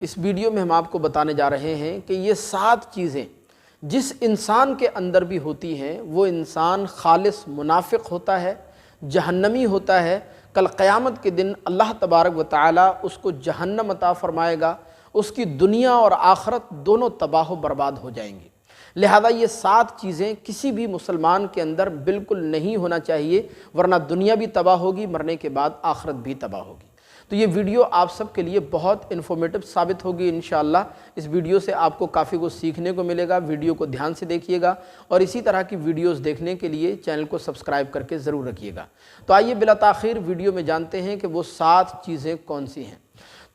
اس video میں ہم آپ کو بتانے جا رہے ہیں کہ یہ 7 چیزیں جس انسان کے اندر بھی ہوتی ہیں وہ انسان خالص منافق ہوتا ہے، جہنمی ہوتا ہے۔ کل قیامت کے دن اللہ تبارک و تعالی اس کو جہنم عطا فرمائے گا، اس کی دنیا اور آخرت دونوں تباہ و برباد ہو جائیں گی۔ لہذا یہ 7 چیزیں کسی بھی مسلمان کے اندر بالکل نہیں ہونا چاہیے، ورنہ دنیا بھی تباہ ہوگی، مرنے کے بعد آخرت بھی تباہ ہوگی۔ تو یہ ویڈیو آپ سب کے لیے بہت انفارمیٹو ثابت ہوگی انشاءاللہ۔ اس ویڈیو سے آپ کو کافی کچھ سیکھنے کو ملے گا، ویڈیو کو دھیان سے دیکھیے گا اور اسی طرح کی ویڈیوز دیکھنے کے لیے چینل کو سبسکرائب کر کے ضرور رکھیے گا۔ تو آئیے بلا تاخیر ویڈیو میں جانتے ہیں کہ وہ 7 چیزیں کون سی ہیں۔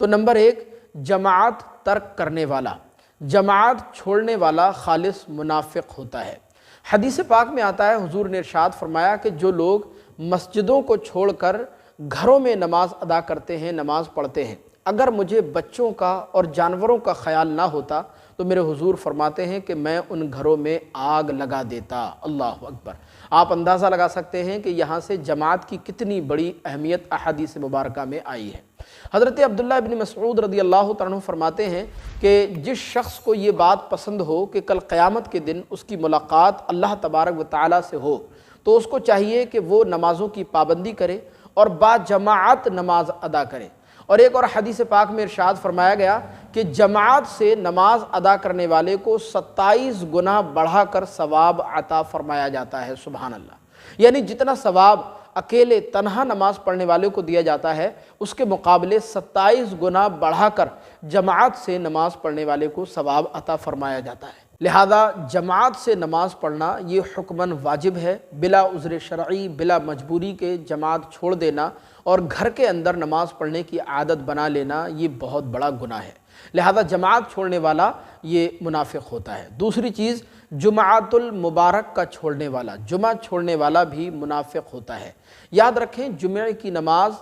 تو نمبر 1، جماعت ترک کرنے والا، جماعت چھوڑنے والا خالص منافق ہوتا ہے۔ حدیث پاک میں آتا ہے، حضور نے ارشاد فرمایا کہ جو لوگ مسجدوں کو چھوڑ کر گھروں میں نماز ادا کرتے ہیں، نماز پڑھتے ہیں، اگر مجھے بچوں کا اور جانوروں کا خیال نہ ہوتا تو میرے حضور فرماتے ہیں کہ میں ان گھروں میں آگ لگا دیتا۔ اللہ اکبر۔ آپ اندازہ لگا سکتے ہیں کہ یہاں سے جماعت کی کتنی بڑی اہمیت احادیث مبارکہ میں آئی ہے۔ حضرت عبداللہ ابن مسعود رضی اللہ عنہ فرماتے ہیں کہ جس شخص کو یہ بات پسند ہو کہ کل قیامت کے دن اس کی ملاقات اللہ تبارک و تعالیٰ سے ہو تو اس کو چاہیے کہ وہ نمازوں کی پابندی کرے اور با جماعت نماز ادا کرے۔ اور ایک اور حدیث پاک میں ارشاد فرمایا گیا کہ جماعت سے نماز ادا کرنے والے کو 27 گنا بڑھا کر ثواب عطا فرمایا جاتا ہے۔ سبحان اللہ۔ یعنی جتنا ثواب اکیلے تنہا نماز پڑھنے والے کو دیا جاتا ہے، اس کے مقابلے 27 گنا بڑھا کر جماعت سے نماز پڑھنے والے کو ثواب عطا فرمایا جاتا ہے۔ لہذا جماعت سے نماز پڑھنا یہ حکماً واجب ہے، بلا عذر شرعی، بلا مجبوری کے جماعت چھوڑ دینا اور گھر کے اندر نماز پڑھنے کی عادت بنا لینا یہ بہت بڑا گناہ ہے۔ لہذا جماعت چھوڑنے والا یہ منافق ہوتا ہے۔ دوسری چیز، جمعۃ المبارک کا چھوڑنے والا، جمعہ چھوڑنے والا بھی منافق ہوتا ہے۔ یاد رکھیں جمعہ کی نماز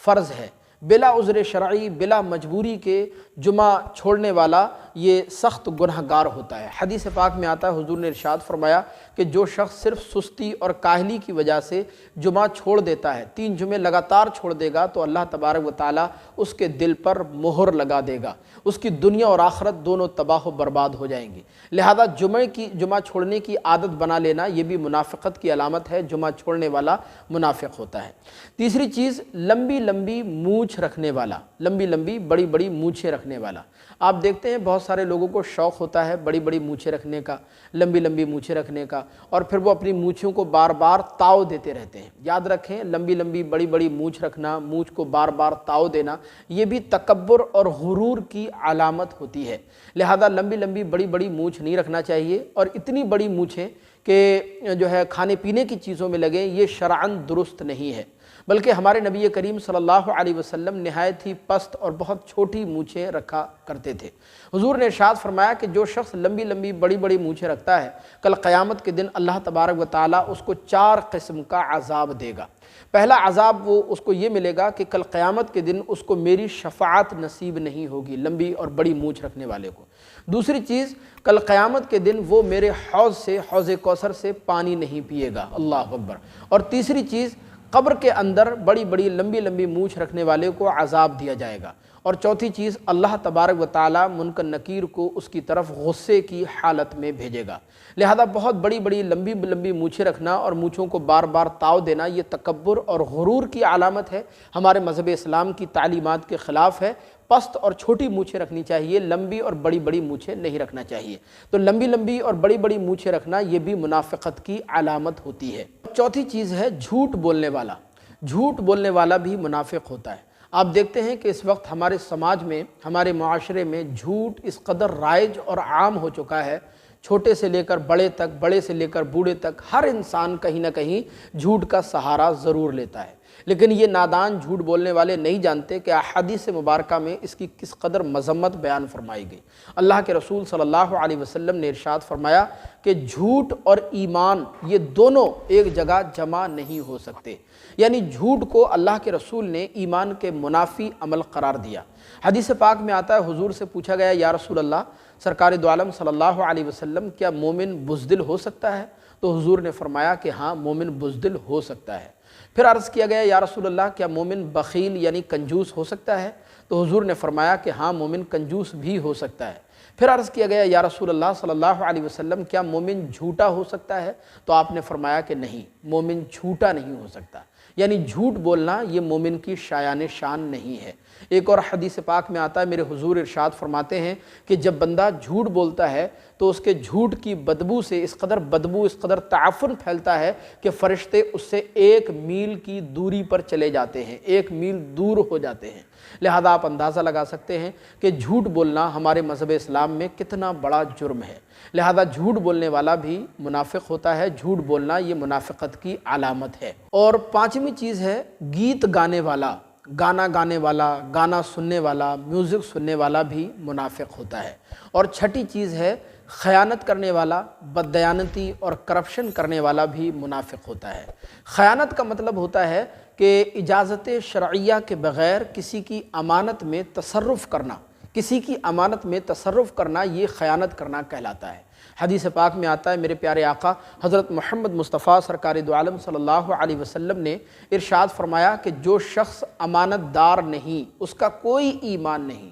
فرض ہے، بلا عذر شرعی، بلا مجبوری کے جمعہ چھوڑنے والا یہ سخت گنہگار ہوتا ہے۔ حدیث پاک میں آتا ہے، حضور نے ارشاد فرمایا کہ جو شخص صرف سستی اور کاہلی کی وجہ سے جمعہ چھوڑ دیتا ہے، 3 جمعے لگاتار چھوڑ دے گا تو اللہ تبارک و تعالیٰ اس کے دل پر مہر لگا دے گا، اس کی دنیا اور آخرت دونوں تباہ و برباد ہو جائیں گی۔ لہذا جمعہ چھوڑنے کی عادت بنا لینا یہ بھی منافقت کی علامت ہے، جمعہ چھوڑنے والا منافق ہوتا ہے۔ تیسری چیز، لمبی لمبی مونچھ رکھنے والا، لمبی لمبی بڑی بڑی مونچھیں رکھنے والا۔ آپ دیکھتے ہیں بہت سارے لوگوں کو شوق ہوتا ہے بڑی بڑی مونچھیں رکھنے کا، لمبی لمبی مونچھیں رکھنے کا، اور پھر وہ اپنی مونچھوں کو بار بار تاؤ دیتے رہتے ہیں۔ یاد رکھیں لمبی لمبی بڑی بڑی مونچھ رکھنا، مونچھ کو بار بار تاؤ دینا، یہ بھی تکبر اور غرور کی علامت ہوتی ہے۔ لہذا لمبی لمبی بڑی بڑی مونچھ نہیں رکھنا چاہیے، اور اتنی بڑی مونچھیں کہ جو ہے کھانے پینے کی چیزوں میں لگیں، یہ شرعاً درست نہیں ہے۔ بلکہ ہمارے نبی کریم صلی اللہ علیہ وسلم نہایت ہی پست اور بہت چھوٹی مونچھیں رکھا کرتے تھے۔ حضور نے ارشاد فرمایا کہ جو شخص لمبی لمبی بڑی بڑی مونچھیں رکھتا ہے، کل قیامت کے دن اللہ تبارک و تعالیٰ اس کو 4 قسم کا عذاب دے گا۔ پہلا عذاب وہ اس کو یہ ملے گا کہ کل قیامت کے دن اس کو میری شفاعت نصیب نہیں ہوگی، لمبی اور بڑی مونچھ رکھنے والے کو۔ دوسری چیز، کل قیامت کے دن وہ میرے حوض کوثر سے پانی نہیں پیے گا۔ اللہ اکبر۔ اور تیسری چیز، قبر کے اندر بڑی بڑی لمبی لمبی مونچھ رکھنے والے کو عذاب دیا جائے گا۔ اور چوتھی چیز، اللہ تبارک و تعالیٰ منکر نکیر کو اس کی طرف غصے کی حالت میں بھیجے گا۔ لہذا بہت بڑی بڑی لمبی لمبی مونچھیں رکھنا اور مونچھوں کو بار بار تاؤ دینا یہ تکبر اور غرور کی علامت ہے، ہمارے مذہب اسلام کی تعلیمات کے خلاف ہے۔ پست اور چھوٹی مونچھیں رکھنی چاہیے، لمبی اور بڑی بڑی مونچھیں نہیں رکھنا چاہیے۔ تو لمبی لمبی اور بڑی بڑی مونچھیں رکھنا یہ بھی منافقت کی علامت ہوتی ہے۔ چوتھی چیز ہے جھوٹ بولنے والا، جھوٹ بولنے والا بھی منافق ہوتا ہے۔ آپ دیکھتے ہیں کہ اس وقت ہمارے سماج میں، ہمارے معاشرے میں جھوٹ اس قدر رائج اور عام ہو چکا ہے، چھوٹے سے لے کر بڑے تک، بڑے سے لے کر بوڑھے تک، ہر انسان کہیں نہ کہیں جھوٹ کا سہارا ضرور لیتا ہے۔ لیکن یہ نادان جھوٹ بولنے والے نہیں جانتے کہ احادیث مبارکہ میں اس کی کس قدر مذمت بیان فرمائی گئی۔ اللہ کے رسول صلی اللہ علیہ وسلم نے ارشاد فرمایا کہ جھوٹ اور ایمان یہ دونوں ایک جگہ جمع نہیں ہو سکتے، یعنی جھوٹ کو اللہ کے رسول نے ایمان کے منافی عمل قرار دیا۔ حدیث پاک میں آتا ہے، حضور سے پوچھا گیا یا رسول اللہ، سرکار دو عالم صلی اللہ علیہ وسلم، کیا مومن بزدل ہو سکتا ہے؟ تو حضور نے فرمایا کہ ہاں، مومن بزدل ہو سکتا ہے۔ پھر عرض کیا گیا یا رسول اللہ، کیا مومن بخیل یعنی کنجوس ہو سکتا ہے؟ تو حضور نے فرمایا کہ ہاں مومن کنجوس بھی ہو سکتا ہے۔ پھر عرض کیا گیا یا رسول اللہ صلی اللہ علیہ وسلم کیا مومن جھوٹا ہو سکتا ہے؟ تو آپ نے فرمایا کہ نہیں، مومن جھوٹا نہیں ہو سکتا، یعنی جھوٹ بولنا یہ مومن کی شایان شان نہیں ہے۔ ایک اور حدیث پاک میں آتا ہے، میرے حضور ارشاد فرماتے ہیں کہ جب بندہ جھوٹ بولتا ہے تو اس کے جھوٹ کی بدبو سے اس قدر بدبو، اس قدر تعفن پھیلتا ہے کہ فرشتے اس سے 1 میل کی دوری پر چلے جاتے ہیں، 1 میل دور ہو جاتے ہیں۔ لہذا آپ اندازہ لگا سکتے ہیں کہ جھوٹ بولنا ہمارے مذہب اسلام میں کتنا بڑا جرم ہے۔ لہذا جھوٹ بولنے والا بھی منافق ہوتا ہے، جھوٹ بولنا یہ منافقت کی علامت ہے۔ اور 5ویں چیز ہے گیت گانے والا، گانا گانے والا، گانا سننے والا، میوزک سننے والا بھی منافق ہوتا ہے۔ اور 6ٹھی چیز ہے خیانت کرنے والا، بددیانتی اور کرپشن کرنے والا بھی منافق ہوتا ہے۔ خیانت کا مطلب ہوتا ہے کہ اجازت شرعیہ کے بغیر کسی کی امانت میں تصرف کرنا، کسی کی امانت میں تصرف کرنا یہ خیانت کرنا کہلاتا ہے۔ حدیث پاک میں آتا ہے، میرے پیارے آقا حضرت محمد مصطفیٰ سرکار دو عالم صلی اللہ علیہ وسلم نے ارشاد فرمایا کہ جو شخص امانت دار نہیں، اس کا کوئی ایمان نہیں،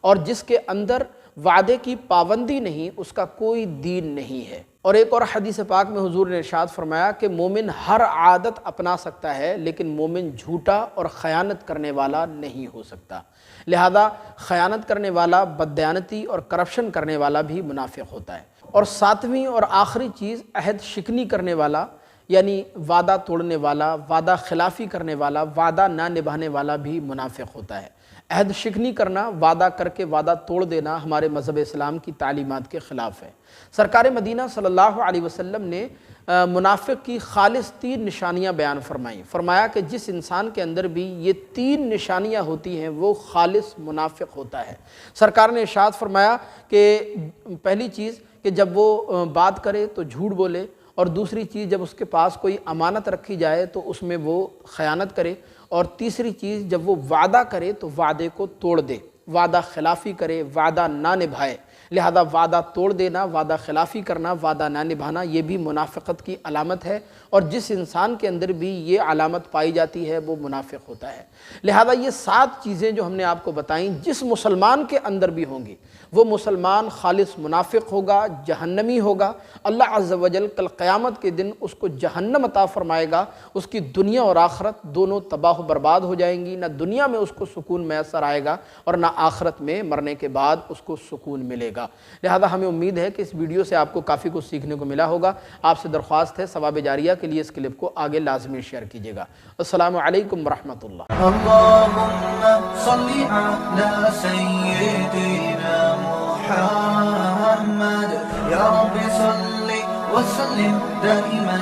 اور جس کے اندر وعدے کی پابندی نہیں، اس کا کوئی دین نہیں ہے۔ اور ایک اور حدیث پاک میں حضور نے ارشاد فرمایا کہ مومن ہر عادت اپنا سکتا ہے لیکن مومن جھوٹا اور خیانت کرنے والا نہیں ہو سکتا۔ لہذا خیانت کرنے والا، بددیانتی اور کرپشن کرنے والا بھی منافق ہوتا ہے۔ اور 7ویں اور آخری چیز عہد شکنی کرنے والا، یعنی وعدہ توڑنے والا، وعدہ خلافی کرنے والا، وعدہ نہ نبھانے والا بھی منافق ہوتا ہے۔ عہد شکنی کرنا، وعدہ کر کے وعدہ توڑ دینا ہمارے مذہب اسلام کی تعلیمات کے خلاف ہے۔ سرکار مدینہ صلی اللہ علیہ وسلم نے منافق کی خالص 3 نشانیاں بیان فرمائیں۔ فرمایا کہ جس انسان کے اندر بھی یہ 3 نشانیاں ہوتی ہیں وہ خالص منافق ہوتا ہے۔ سرکار نے ارشاد فرمایا کہ پہلی چیز کہ جب وہ بات کرے تو جھوٹ بولے، اور دوسری چیز جب اس کے پاس کوئی امانت رکھی جائے تو اس میں وہ خیانت کرے، اور تیسری چیز جب وہ وعدہ کرے تو وعدے کو توڑ دے، وعدہ خلافی کرے، وعدہ نہ نبھائے۔ لہذا وعدہ توڑ دینا، وعدہ خلافی کرنا، وعدہ نہ نبھانا یہ بھی منافقت کی علامت ہے، اور جس انسان کے اندر بھی یہ علامت پائی جاتی ہے وہ منافق ہوتا ہے۔ لہذا یہ 7 چیزیں جو ہم نے آپ کو بتائیں جس مسلمان کے اندر بھی ہوں گی وہ مسلمان خالص منافق ہوگا، جہنمی ہوگا۔ اللہ عز و جل کل قیامت کے دن اس کو جہنم عطا فرمائے گا، اس کی دنیا اور آخرت دونوں تباہ و برباد ہو جائیں گی۔ نہ دنیا میں اس کو سکون میسر آئے گا اور نہ آخرت میں مرنے کے بعد اس کو سکون ملے گا۔ لہذا ہمیں امید ہے کہ اس ویڈیو سے آپ کو کافی کچھ سیکھنے کو ملا ہوگا۔ آپ سے درخواست ہے ثواب جاریہ کے لیے اس کلپ کو آگے لازمی شیئر کیجیے گا۔ السلام علیکم ورحمۃ اللہ۔ اللهم صل على سيدنا محمد، يا رب صل وسلم دائما